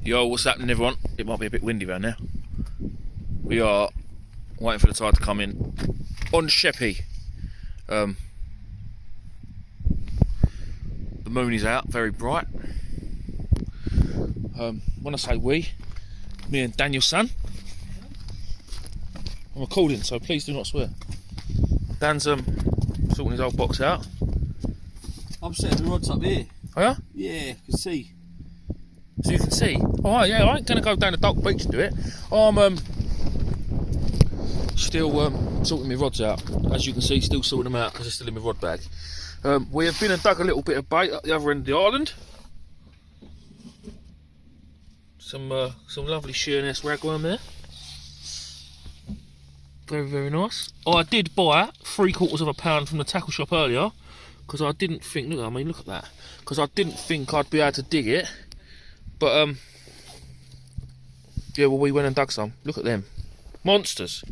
Yo, what's happening everyone? It might be a bit windy around now. We are waiting for the tide to come in on sheppy. The moon is out, very bright. When I say we, me and Daniel's son. I'm recording, so please do not swear. Dan's sorting his old box out. I'm setting the rods up here. Oh yeah? Yeah, I can see. So you can see. Oh yeah, I ain't gonna go down the Dock Beach and do it. I'm still sorting my rods out. As you can see, still sorting them out because they're still in my rod bag. We have been and dug a little bit of bait at the other end of the island. Some lovely sheerness ragworm there. Very, very nice. I did buy 3/4 of a pound from the tackle shop earlier because I didn't think. Look at that. Because I didn't think I'd be able to dig it. But yeah, well, we went and dug some. Look at them, monsters,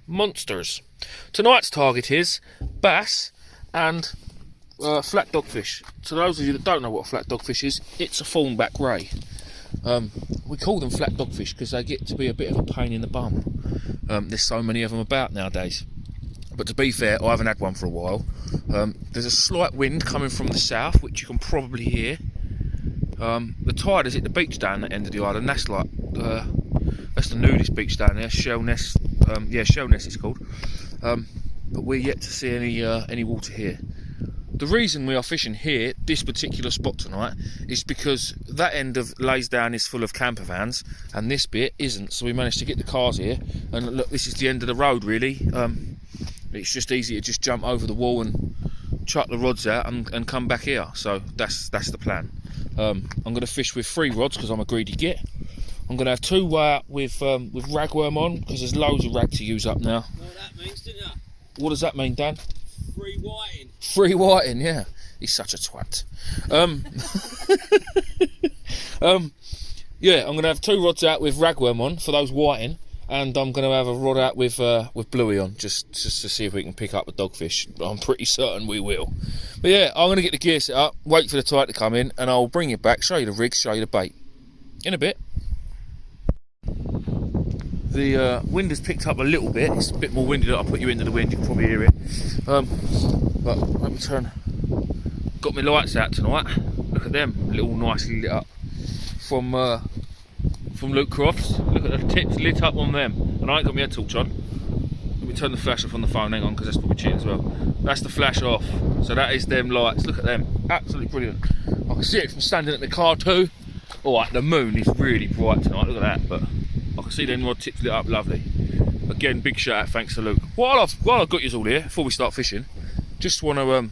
monsters. Tonight's target is bass and flat dogfish. To those of you that don't know what a flat dogfish is, it's a thornback ray. We call them flat dogfish because they get to be a bit of a pain in the bum. There's so many of them about nowadays. But to be fair, I haven't had one for a while. There's a slight wind coming from the south, which you can probably hear. The tide is at the beach down the end of the island. That's like that's the nudist beach down there, Shell Nest. Yeah, Shell Nest it's called. But we're yet to see any water here. The reason we are fishing here, this particular spot tonight, is because that end of Laysdown is full of camper vans, and this bit isn't. So we managed to get the cars here, and look, this is the end of the road really. It's just easy to just jump over the wall and chuck the rods out and come back here. So that's the plan. I'm going to fish with 3 rods because I'm a greedy git. I'm going to have 2 with ragworm on because there's loads of rag to use up now. You know what that means, didn't you? What does that mean, Dan? Free whiting. Free whiting, yeah. He's such a twat. Yeah, I'm going to have 2 rods out with ragworm on for those whiting, and I'm going to have a rod out with bluey on just to see if we can pick up a dogfish. I'm pretty certain we will. But yeah, I'm going to get the gear set up, wait for the tide to come in, and I'll bring it back, show you the rigs, show you the bait. In a bit. The wind has picked up a little bit. It's a bit more windy than I'll put you into the wind, you can probably hear it. But let me turn. Got my lights out tonight. Look at them, little nicely lit up. From Luke Crofts. Look at the tips lit up on them. And I ain't got my head torch on. Let me turn the flash off on the phone, hang on, because that's probably cheating as well. That's the flash off. So that is them lights. Look at them. Absolutely brilliant. I can see it from standing at the car too. Alright, the moon is really bright tonight, look at that, but I can see them rod tips lit up lovely. Again, big shout out, thanks to Luke. While I've got you all here, before we start fishing, just want to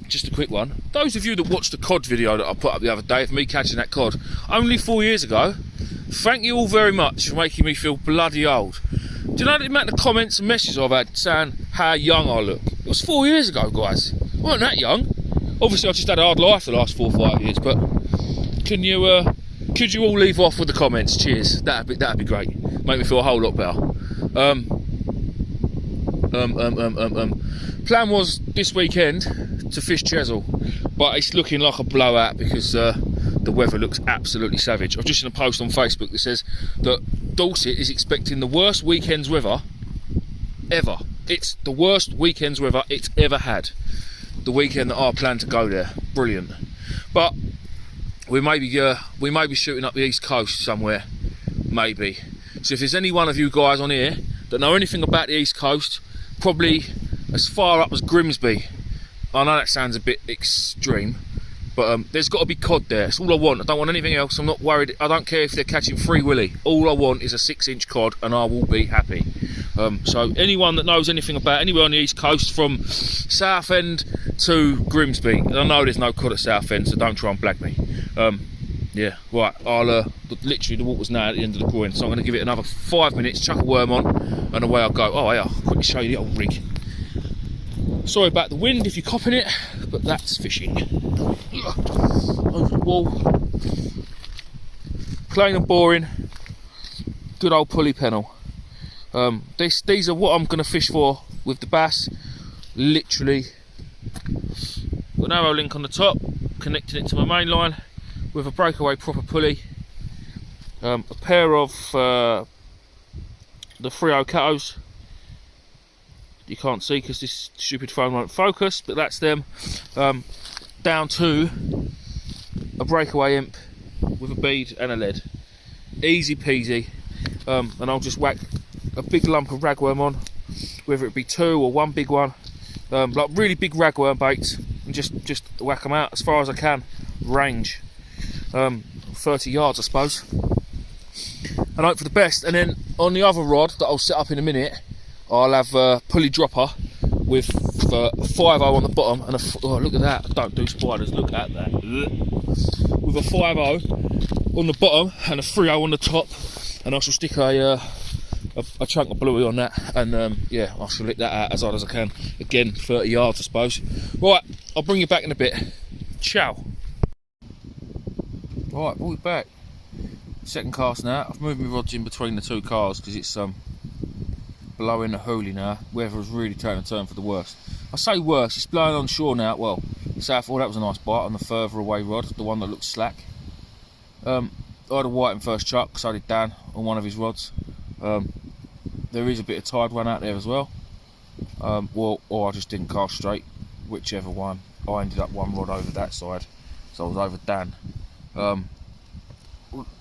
just a quick one. Those of you that watched the cod video that I put up the other day of me catching that cod only 4 years ago, thank you all very much for making me feel bloody old. Do you know the amount of comments and messages I've had saying how young I look? It was 4 years ago, guys. I wasn't that young. Obviously I just had a hard life the last 4 or 5 years, but could you all leave off with the comments? Cheers. That'd be great. Make me feel a whole lot better. Plan was this weekend to fish Chesil, but it's looking like a blowout because the weather looks absolutely savage. I've just seen a post on Facebook that says that Dorset is expecting the worst weekend's weather ever. It's the worst weekend's weather it's ever had. The weekend that I plan to go there. Brilliant. But we may be shooting up the east coast somewhere, maybe. So if there's any one of you guys on here that know anything about the east coast, probably as far up as Grimsby. I know that sounds a bit extreme, but there's got to be cod there. That's all I want. I don't want anything else. I'm not worried. I don't care if they're catching Free Willy. All I want is a 6-inch cod and I will be happy. So anyone that knows anything about anywhere on the east coast from Southend to Grimsby, and I know there's no cod at Southend, so don't try and blag me. Yeah, right, I'll literally the water's now at the end of the groin, so I'm going to give it another 5 minutes, chuck a worm on, and away I'll go. Oh yeah, I'll quickly show you the old rig. Sorry about the wind if you're copping it, but that's fishing. Over the wall. Plain and boring. Good old pulley pennel. These are what I'm going to fish for with the bass. Literally. Got an arrow link on the top, connecting it to my main line with a breakaway proper pulley. A pair of the Frio Catos. You can't see because this stupid phone won't focus, but that's them. Down to a breakaway imp with a bead and a lead. Easy peasy. And I'll just whack a big lump of ragworm on, whether it be 2 or 1 big one, like really big ragworm baits, and just whack them out as far as I can, range, 30 yards I suppose, and hope for the best. And then on the other rod that I'll set up in a minute, I'll have a pulley dropper with a 5.0 on the bottom and oh look at that, I don't do spiders, look at that, with a 5.0 on the bottom and a 3.0 on the top, and I shall stick a chunk of bluey on that, and yeah, I shall lick that out as hard as I can. Again, 30 yards I suppose. Right, I'll bring you back in a bit. Ciao. Right, we'll be back. Second cast now. I've moved my rods in between the 2 cars because it's blowing a hoolie now. Weather has really taken a turn for the worst. I say worse, it's blowing on shore now. Well, south, that was a nice bite on the further away rod, the one that looks slack. I had a white in first chuck, so did Dan on one of his rods. There is a bit of tide run out there as well. Or I just didn't cast straight, whichever one. I ended up 1 rod over that side, so I was over Dan. I'm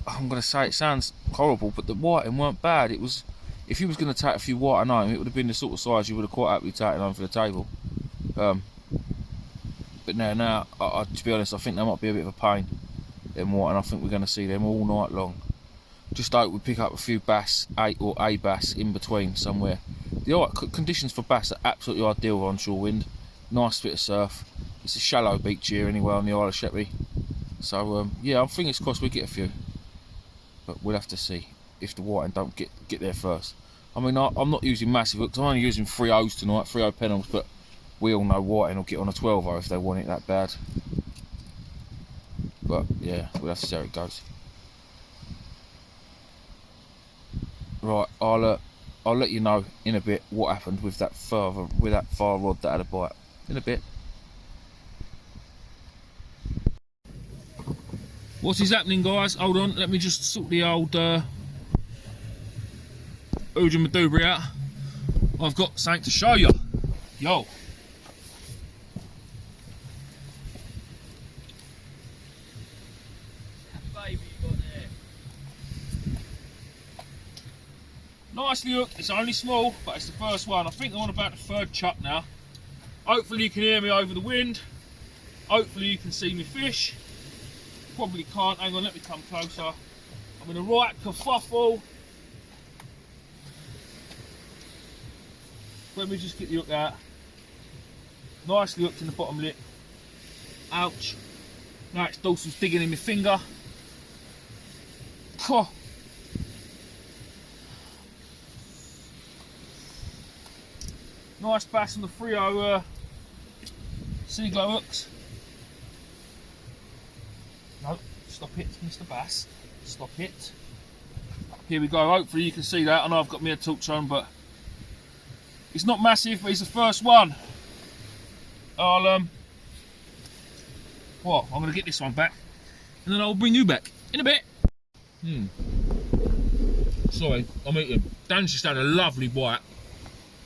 going to say it sounds horrible, but the whiting weren't bad. It was, if you was going to take a few whiting home, it would have been the sort of size you would have quite happily taken home for the table. But now, to be honest, I think they might be a bit of a pain, them white, and I think we're going to see them all night long. Just hope we pick up a few bass, 8 or a bass in between somewhere. The conditions for bass are absolutely ideal with onshore wind. Nice bit of surf. It's a shallow beach here anyway on the Isle of Sheppy. So yeah, I'm fingers crossed we get a few. But we'll have to see if the whiting don't get there first. I mean, I'm not using massive hooks. I'm only using 3.0s tonight, 3.0 pennels, but we all know whiting will get on a 12.0 if they want it that bad. But yeah, we'll have to see how it goes. Right, I'll let you know in a bit what happened with that far rod that had a bite. In a bit. What is happening, guys? Hold on, let me just sort the old Oodja Madoobri out. I've got something to show you. Yo. Baby you got there. Nicely hooked. It's only small, but it's the first one. I think I'm on about the 3rd chuck now. Hopefully you can hear me over the wind. Hopefully you can see me fish. Probably can't. Hang on, let me come closer. I'm in a right kerfuffle. Let me just get the hook out. Nicely hooked in the bottom lip. Ouch. Now it's Dawson's digging in my finger. Oh. Nice bass on the 3.0 Seaglow hooks. No, stop it, Mr. Bass. Stop it. Here we go. Hopefully you can see that. I know I've got me a torch on, but it's not massive, but it's the first one. I'm going to get this one back, and then I'll bring you back in a bit. Sorry, I'm eating. Dan's just had a lovely bite,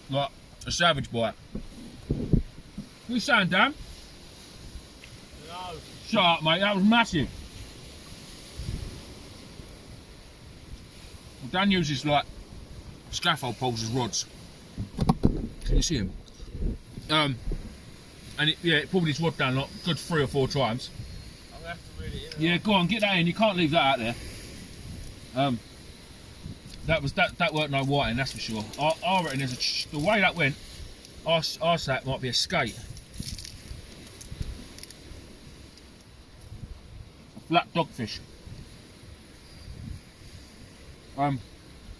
like a savage bite. What you saying, Dan? No. Shut up, mate, that was massive. Well, Dan uses like scaffold poles as rods. Can you see him? And it pulled his rod down like good 3 or 4 times. I'm gonna have to reel it in. Yeah, go on, get that in. You can't leave that out there. That weren't no whiting, that's for sure. I reckon there's the way that went, I say it might be a skate. Black dogfish.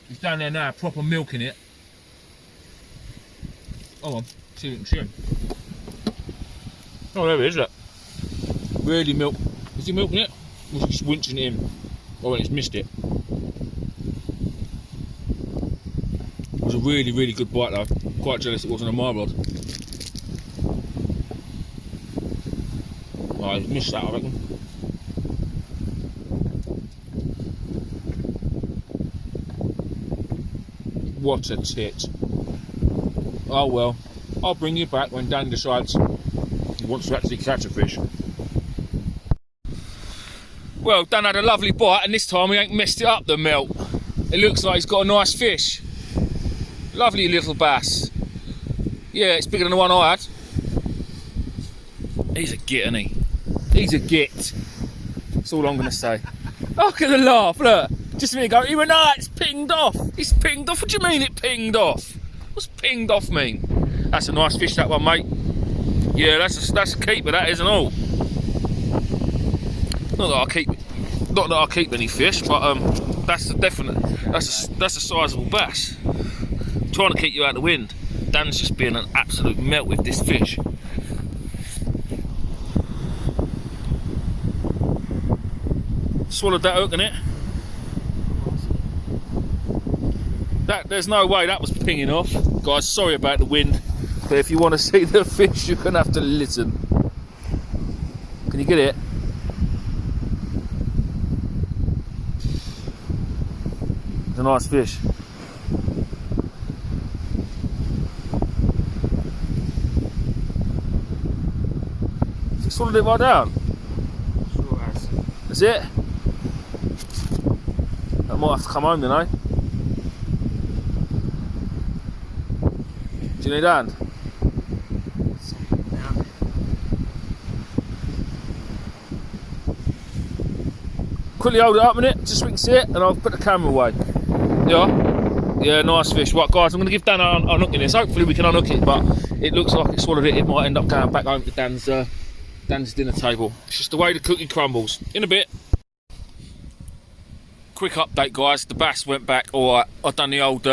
He's down there now, proper milking it. Hold on, see if you can see him. Oh, there he is, look. Really milk. Is he milking it? Or is he just winching it in? Oh, and he's missed it. It was a really, really good bite though. Quite jealous it wasn't a my rod. Oh, he's missed that, I reckon. What a tit. Oh well, I'll bring you back when Dan decides he wants to actually catch a fish. Well, Dan had a lovely bite, and this time he ain't messed it up, the melt. It looks like he's got a nice fish. Lovely little bass. Yeah, it's bigger than the one I had. He's a git, isn't he? He's a git. That's all I'm going to say. Look at the laugh, look. Just a minute ago, he went, no, it's pinged off. It's pinged off. What do you mean it pinged off? What's pinged off mean? That's a nice fish, that one, mate. Yeah, that's a keeper, that isn't all. Not that I keep any fish, but that's a sizable bass. I'm trying to keep you out of the wind. Dan's just being an absolute melt with this fish. Swallowed that hook, innit? There's no way that was pinging off. Guys, sorry about the wind, but if you want to see the fish, you're gonna have to listen. Can you get it? It's a nice fish. Has it swallowed it right down? Sure has. That's it? I might have to come home then, eh? Do you need a hand? Quickly hold it up a minute, just so we can see it, and I'll put the camera away. Yeah? Yeah, nice fish. Right, guys, I'm going to give Dan an unhook in this. Hopefully we can unhook it, but it looks like it swallowed it. It might end up going back home to Dan's dinner table. It's just the way the cookie crumbles. In a bit. Quick update, guys. The bass went back alright. I've done the old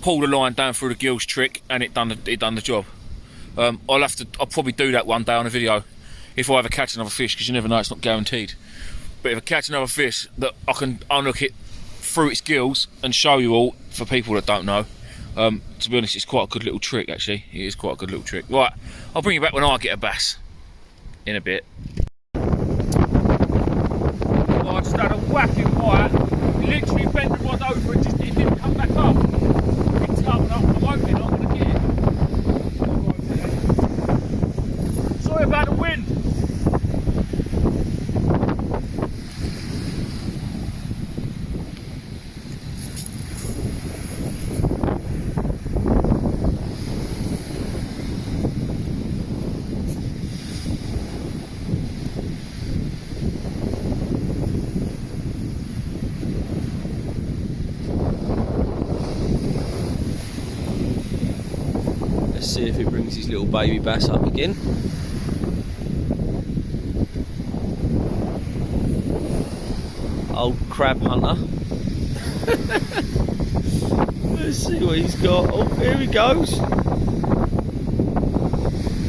pull the line down through the gills trick, and it done the job. I'll probably do that one day on a video if I ever catch another fish, because you never know, it's not guaranteed. But if I catch another fish, that I can unhook it through its gills and show you all, for people that don't know. To be honest, it's quite a good little trick, actually. It is quite a good little trick. Right, I'll bring you back when I get a bass in a bit. Well, I just had a whacking bite. Literally bent the rod over and it didn't come back up. Picked it up and I'm hoping I'm going to get it. Sorry about the wind. See if he brings his little baby bass up again. Old crab hunter. Let's see what he's got. Oh, here he goes.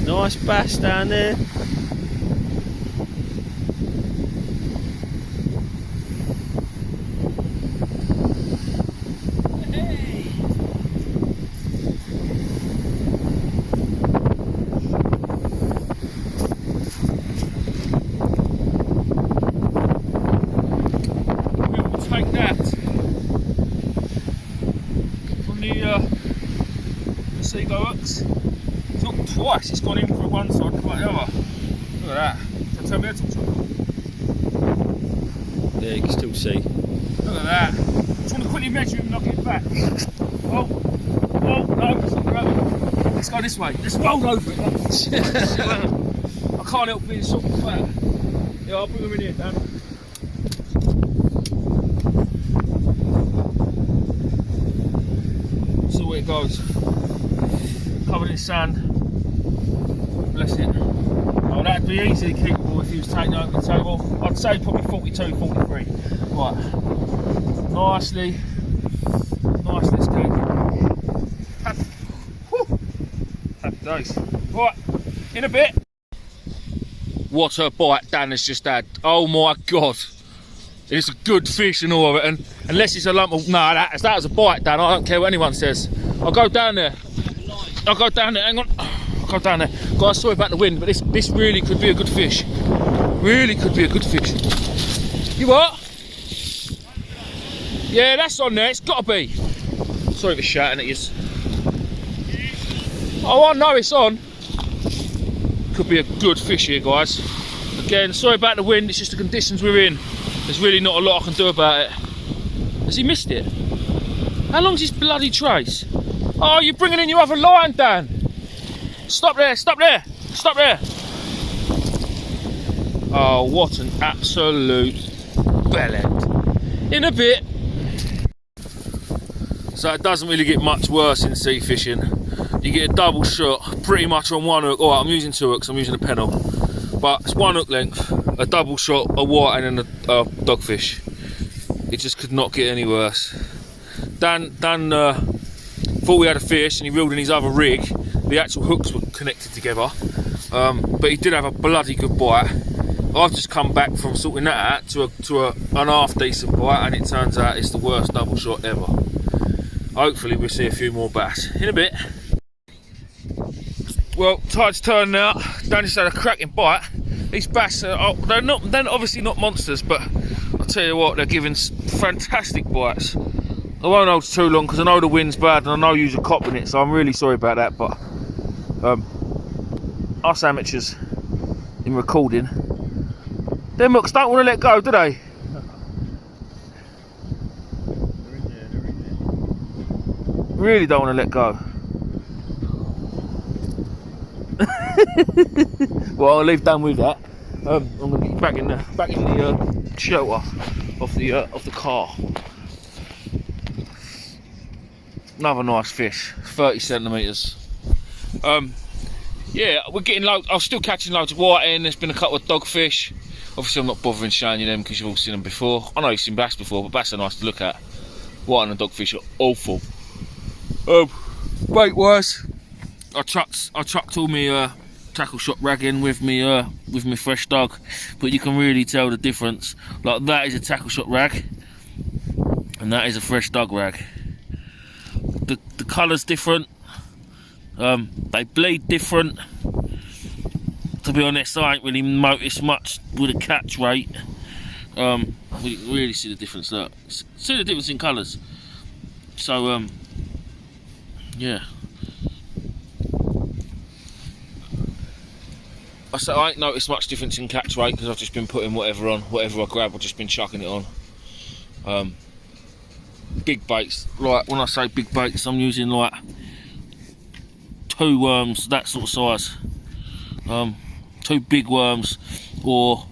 Nice bass down there. It's not twice, it's gone in for one side and like the other. Look at that. Can I turn my head to? Yeah, you can still see. Look at that. Just want to quickly measure him and knock it back. Oh, no, it's not grabbing. Let's go this way. Let's roll over it. I can't help being sort of fat. Yeah, I'll bring him in here, Dan. See where it goes. Covered in sand. Bless it. Oh, that'd be easily keepable if he was taken over the table. I'd say probably 42, 43. Right. Nicely escaped. Happy days. Right, in a bit. What a bite Dan has just had. Oh my God. It's a good fish and all of it, and unless it's a lump of, no, that was a bite, Dan. I don't care what anyone says. I'll go down there. Hang on. I'll go down there. Guys, sorry about the wind, but this really could be a good fish. Really could be a good fish. You what? Yeah, that's on there, it's gotta be. sorry for shouting at you. Oh, I know it's on. Could be a good fish here, guys. Again, sorry about the wind, it's just the conditions we're in. There's really not a lot I can do about it. Has he missed it? How long's his bloody trace? Oh, you're bringing in your other line, Dan. Stop there, stop there, stop there. Oh, what an absolute bellend. In a bit. So it doesn't really get much worse in sea fishing. You get a double shot pretty much on one hook. Alright, I'm using two hooks, I'm using a pennel. But it's one hook length, a double shot, a white and a dogfish. It just could not get any worse. Dan thought we had a fish and he reeled in his other rig. The actual hooks were connected together. But he did have a bloody good bite. I've just come back from sorting that out to an half decent bite, and it turns out it's the worst double shot ever. Hopefully we'll see a few more bass in a bit. Well, tide's turned now. Dan just had a cracking bite. These bass they're obviously not monsters, but I'll tell you what, they're giving fantastic bites. I won't hold too long because I know the wind's bad and I know you're copping it, so I'm really sorry about that. But us amateurs in recording, them hooks don't want to let go, do they? Really don't want to let go. Well, I'll leave Dan with that. I'm going to get back in the shelter of the car. Another nice fish, 30 centimetres. Yeah, we're getting loads. I'm still catching loads of whiting. There's been a couple of dogfish. Obviously, I'm not bothering showing you them because you've all seen them before. I know you've seen bass before, but bass are nice to look at. Whiting and dogfish are awful. Bait wise, I chucked all my tackle shot rag in with me fresh dog, but you can really tell the difference. Like, that is a tackle shot rag, and that is a fresh dog rag. The colour's different. They bleed different. To be honest, I ain't really noticed much with the catch rate. We really see the difference. Look, see the difference in colours. So yeah. I ain't noticed much difference in catch rate because I've just been putting whatever on, whatever I grab, I've just been chucking it on. Big baits, like when I say big baits, I'm using like 2 worms, that sort of size. 2 big worms or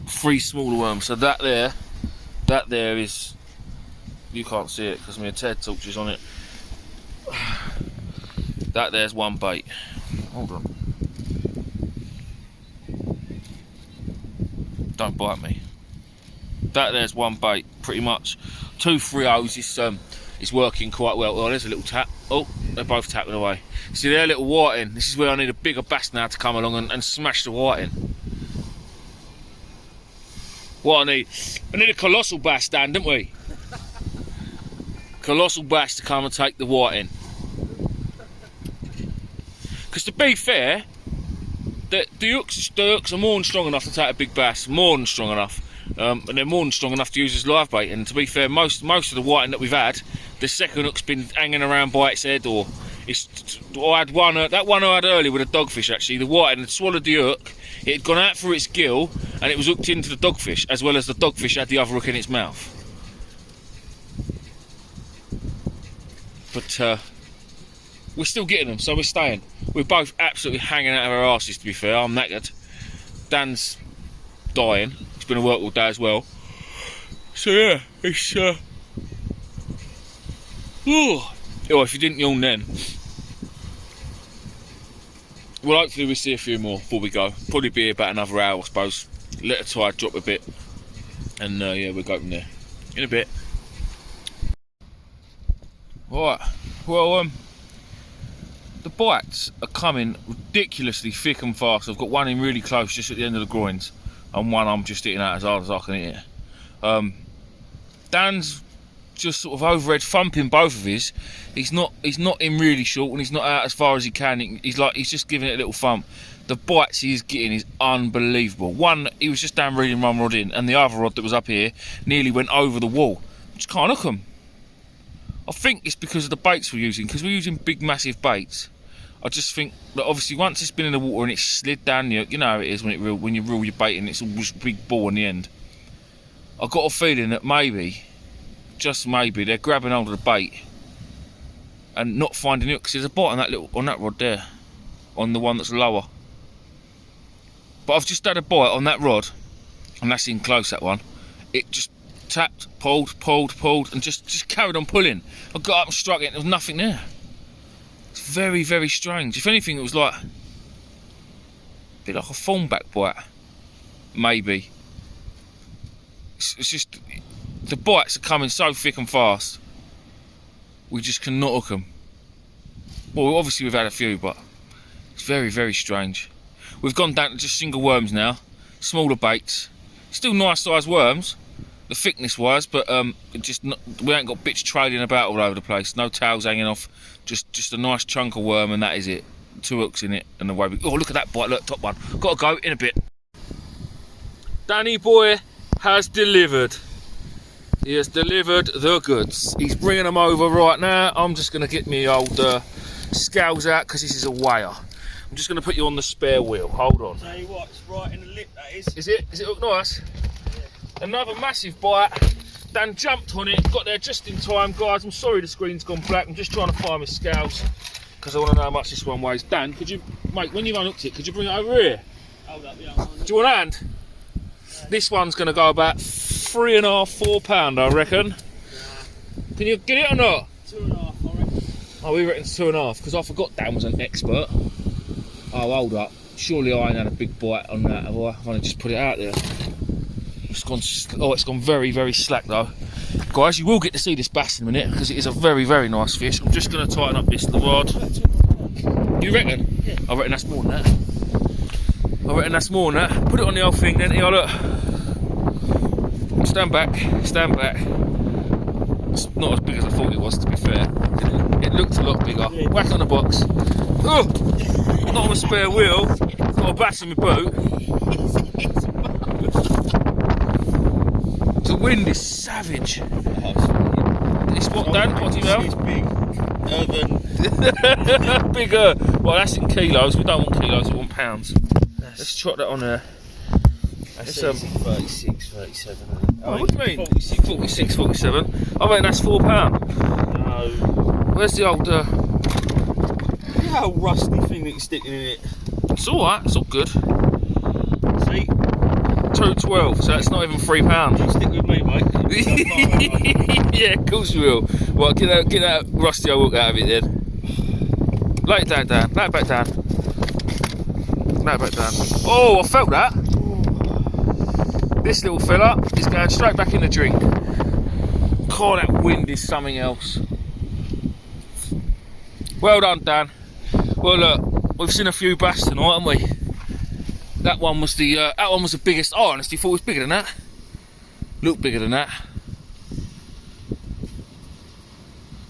3 smaller worms. So that there is, you can't see it because my TED torch is on it. That there's one bait. Hold on. Don't bite me. That there's one bait, pretty much. 2 3-0s is working quite well. Oh, there's a little tap. Oh, they're both tapping away. See, they're little whiting. This is where I need a bigger bass now to come along and smash the whiting. What I need a colossal bass, Dan, don't we? Colossal bass to come and take the whiting. Because to be fair, the hooks are more than strong enough to take a big bass, more than strong enough. And they're more than strong enough to use as live bait. And to be fair, most of the whiting that we've had, the second hook's been hanging around by its head, or I had one, that one I had earlier with a dogfish actually, the whiting had swallowed the hook, it had gone out through its gill, and it was hooked into the dogfish, as well as the dogfish had the other hook in its mouth. But we're still getting them, so we're staying. We're both absolutely hanging out of our arses, to be fair. I'm knackered. Dan's dying. He's been to work all day as well. So yeah, it's oh, if you didn't yawn then. Well, hopefully we'll see a few more before we go. Probably be about another hour, I suppose. Let the tide drop a bit, and yeah, we'll go from there in a bit. Alright, well, the bites are coming ridiculously thick and fast. I've got one in really close, just at the end of the groins, and one I'm just hitting out as hard as I can hit it. Dan's just sort of overhead thumping both of his. He's not in really short, and he's not out as far as he can. He's just giving it a little thump. The bites he's getting is unbelievable. One, he was just down reeling one rod in, and the other rod that was up here nearly went over the wall. Just can't hook them. I think it's because of the baits we're using, because we're using big massive baits. I just think that obviously once it's been in the water and it's slid down, you know how it is when you reel your bait and it's all just a big ball in the end. I've got a feeling that maybe, just maybe, they're grabbing hold of the bait and not finding it, because there's a bite on that rod there, on the one that's lower. But I've just had a bite on that rod, and that's in close, that one. It just tapped, pulled, and just carried on pulling. I got up and struck it and there was nothing there. It's very, very strange. If anything, it was like a bit like a thornback bite, maybe. It's just, the bites are coming so thick and fast, we just cannot hook them. Well, obviously we've had a few, but it's very, very strange. We've gone down to just single worms now, smaller baits, still nice sized worms, the thickness wise, but we ain't got bits trailing about all over the place, no tails hanging off, just a nice chunk of worm, and that is it. 2 hooks in it, and away we go. Oh, look at that bite, look, top one. Gotta go in a bit. Danny boy has delivered. He has delivered the goods. He's bringing them over right now. I'm just going to get me old scales out, because this is a wire. I'm just going to put you on the spare wheel. Hold on. Tell you what, it's right in the lip, that is. Is it? Is it hooked nice? Yeah. Another massive bite. Dan jumped on it, got there just in time. Guys, I'm sorry the screen's gone black. I'm just trying to find my scales, because I want to know how much this one weighs. Dan, could you, mate, when you've unhooked it, could you bring it over here? Hold up, yeah. Do you want a hand? This one's going to go about 3.5–4 pound, I reckon. Yeah. Can you get it or not? 2.5, I reckon. Oh, we reckon 2.5, because I forgot Dan was an expert. Oh, hold up. Surely I ain't had a big bite on that, have I? I've only just put it out there. It's gone very, very slack though. Guys, you will get to see this bass in a minute, because it is a very, very nice fish. I'm just going to tighten up this rod. You reckon? Yeah. I reckon that's more than that. I reckon that's more than that. Put it on the old thing then. Here, look. Stand back. Stand back. It's not as big as I thought it was, to be fair. It looked a lot bigger. Yeah. Whack on the box. Oh! Not on a spare wheel. Got a bass in my boot. The wind is savage. It's what, Dan? What do you know? It's big. Bigger. Well, that's in kilos. We don't want kilos, we want pounds. Let's trot that on there. That's 36, 37. Oh, what do you mean? 46, 47. I mean, that's £4. No. Where's the old... Look at how rusty thing that you're sticking in it. It's alright, it's all good. See? 2.12, so that's not even £3. You stick with me, mate. Yeah, of course you will. Well, get that rusty old hook out of it then. Lay it down, Dan. Lay it back down. Lay it back down. Oh, I felt that. This little fella is going straight back in the drink. God, that wind is something else. Well done, Dan. Well, look, we've seen a few bass tonight, haven't we? That one was the biggest. I honestly thought it was bigger than that. Looked bigger than that.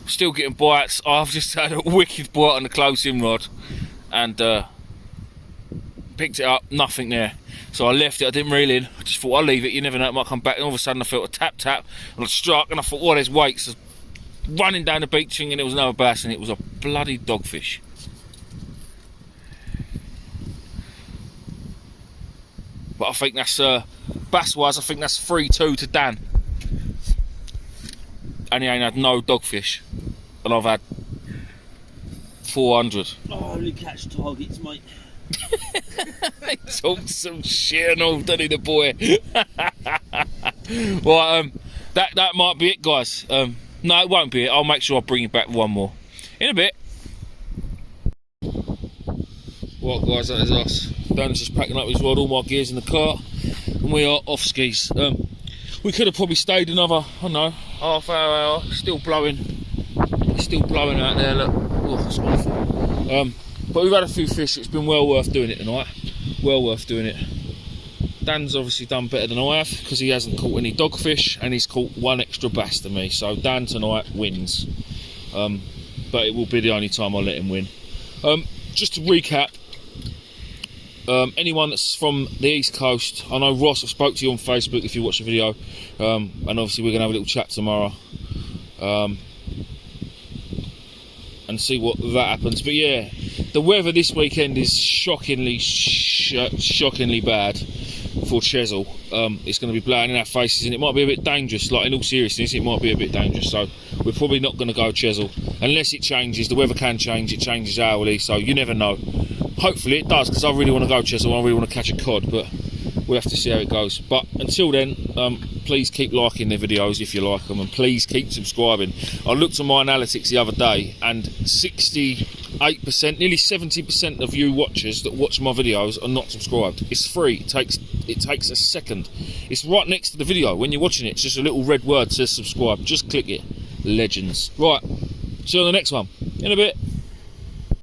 Still getting bites. I've just had a wicked bite on the close-in rod, and picked it up. Nothing there. So I left it. I didn't reel in. I just thought I'll leave it. You never know, it might come back. And all of a sudden I felt a tap, and I struck, and I thought, oh, there's weights. Running down the beach, and it was another bass, and it was a bloody dogfish. But I think that's bass-wise, I think that's 3-2 to Dan. And he ain't had no dogfish, and I've had 400. Oh, only catch targets, mate. He talks some shit and all, doesn't he, the boy? Well, that might be it, guys. No, it won't be it. I'll make sure I bring you back one more in a bit. Right, guys, that is us. Dan's just packing up his rod, all my gear's in the car, and we are off skis. We could have probably stayed another, I don't know, half hour. Still blowing. It's still blowing out there, look. Oh, it's awful. But we've had a few fish. It's been well worth doing it tonight. Well worth doing it. Dan's obviously done better than I have, because he hasn't caught any dogfish, and he's caught one extra bass than me. So Dan tonight wins. But it will be the only time I let him win. Just to recap, anyone that's from the East Coast, I know Ross, I spoke to you on Facebook if you watch the video, and obviously we're going to have a little chat tomorrow. and see what that happens. But yeah, the weather this weekend is shockingly bad for Chesil. It's going to be blowing in our faces, and it might be a bit dangerous. Like, in all seriousness, it might be a bit dangerous. So we're probably not going to go Chesil unless it changes. The weather can change. It changes hourly, so you never know. Hopefully it does, because I really want to go Chesil. I really want to catch a cod, but we'll have to see how it goes. But until then, please keep liking the videos if you like them, and please keep subscribing. I looked at my analytics the other day, and 68%, nearly 70% of you watchers that watch my videos are not subscribed. It's free. It takes a second. It's right next to the video. When you're watching it, it's just a little red word that says subscribe. Just click it. Legends. Right, see you on the next one in a bit.